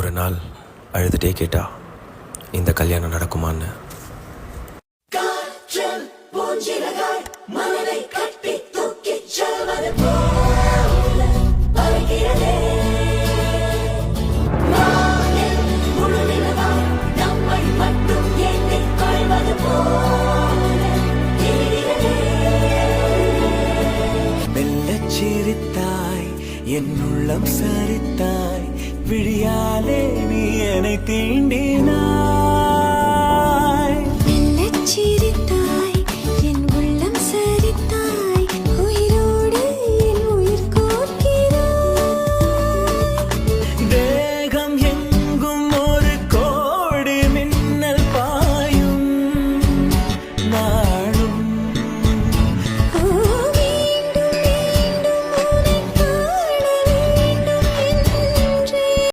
ஒரு நாள் அழுதுட்டே கேட்டா இந்த கல்யாணம் நடக்குமான்னு. சிரித்தாய் என் உள்ளம் சரித்தாய் விழியாலே நீ என்னை தீண்டினாய்.